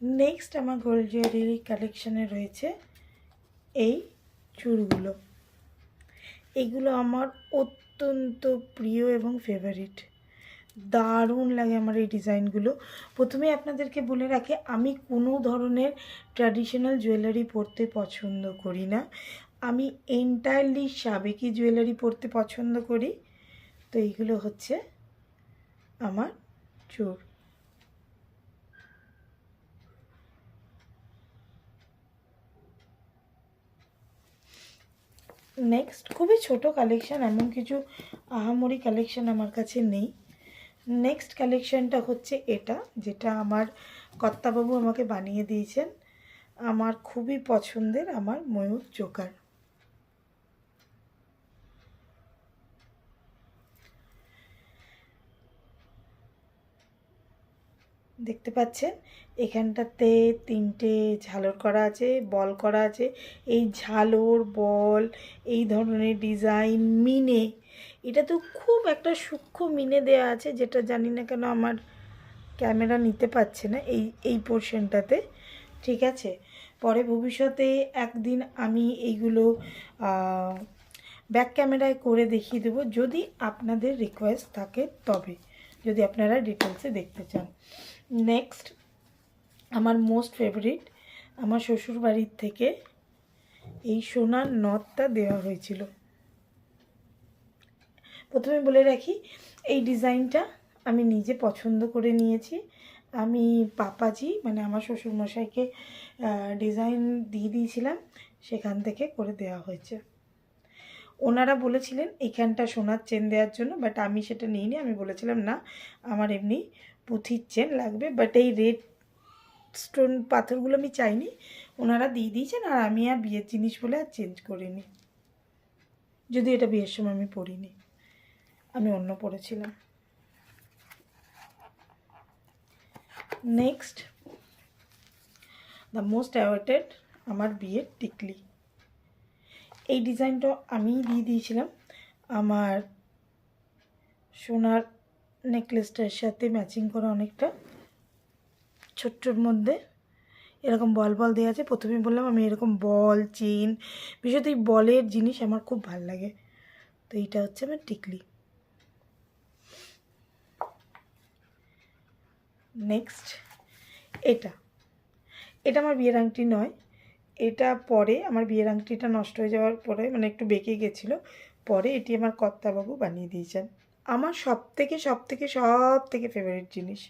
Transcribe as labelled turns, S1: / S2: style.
S1: Next আমার gold jewellery কালেকশানে রয়েছে এই চুড়গুলো। এগুলো আমার অত্যন্ত প্রিয় এবং ফেভারিট, দারুণ লাগে আমার এই ডিজাইনগুলো। প্রথমে আপনাদেরকে বলে রাখি, আমি কোনো ধরনের ট্র্যাডিশনাল জুয়েলারি পরতে পছন্দ করি না, আমি এন্টায়ারলি সাবেকি জুয়েলারি পরতে পছন্দ করি। তো এইগুলো হচ্ছে আমার চুড়। নেক্সট খুবই ছোট কালেকশান, এমন কিছু আহামরি কালেকশান আমার কাছে নেই। নেক্সট কালেকশানটা হচ্ছে এটা, যেটা আমার কর্তাবাবু আমাকে বানিয়ে দিয়েছেন, আমার খুবই পছন্দের আমার ময়ূর চোকার। দেখতে পাচ্ছেন এখানটাতে 3টে ঝালর করা আছে, বল করা আছে। এই ঝালর বল, এই ধরনের ডিজাইন মিনে, এটা তো খুব একটা সূক্ষ্ম মিনে দেয়া আছে, যেটা জানি না কেন আমার ক্যামেরা নিতে পারছে না এই পোর্শনটাতে। ঠিক আছে, পরে ভবিষ্যতে একদিন আমি এইগুলো ব্যাক ক্যামেরায় করে দেখিয়ে দেবো, যদি আপনাদের রিকোয়েস্ট থাকে, তবে যদি আপনারা ডিটেলসে দেখতে চান। নেক্সট আমার মোস্ট ফেভারিট, আমার শ্বশুর বাড়ির থেকে এই সোনার নথটা দেওয়া হয়েছিল। প্রথমে বলে রাখি, এই ডিজাইনটা আমি নিজে পছন্দ করে নিয়েছি। আমি পাপাজি মানে আমার শ্বশুরমশাইকে ডিজাইন দিয়ে দিয়েছিলাম, সেখান থেকে করে দেওয়া হয়েছে। ওনারা বলেছিলেন এইখানটা সোনার চেন দেওয়ার জন্য, বাট আমি সেটা নিইনি। আমি বলেছিলাম না, আমার এমনি পুঁথির চেন লাগবে, বাট এই রেড স্টোন পাথরগুলো আমি চাইনি, ওনারা দিয়ে দিয়েছেন। আর আমি আর বিয়ের জিনিস বলে আর চেঞ্জ করিনি, যদি এটা বিয়ের সময় আমি পরিনি, আমি অন্য পরেছিলাম। নেক্সট দ্য মোস্ট অ্যাওয়েটেড আমার বিয়ের টিকলি। এই ডিজাইনটা আমিই দিয়ে দিয়েছিলাম আমার সোনার নেকলেসটার সাথে ম্যাচিং করা, অনেকটা ছোট্টর মধ্যে এরকম বল বল দেওয়া আছে। প্রথমে বললাম আমি এরকম বল চেন, বিশেষত এই বলের জিনিস আমার খুব ভালো লাগে। তো এইটা হচ্ছে আমার টিকলি। নেক্সট এটা আমার বিয়ের আংটি নয়, এটা পরে আমার বিয়ের আংটিটা নষ্ট হয়ে যাওয়ার পরে, মানে একটু বেঁকে গেছিলো, পরে এটি আমার কর্তাবাবু বানিয়ে দিয়েছেন। আমার সব থেকে ফেভারিট জিনিস।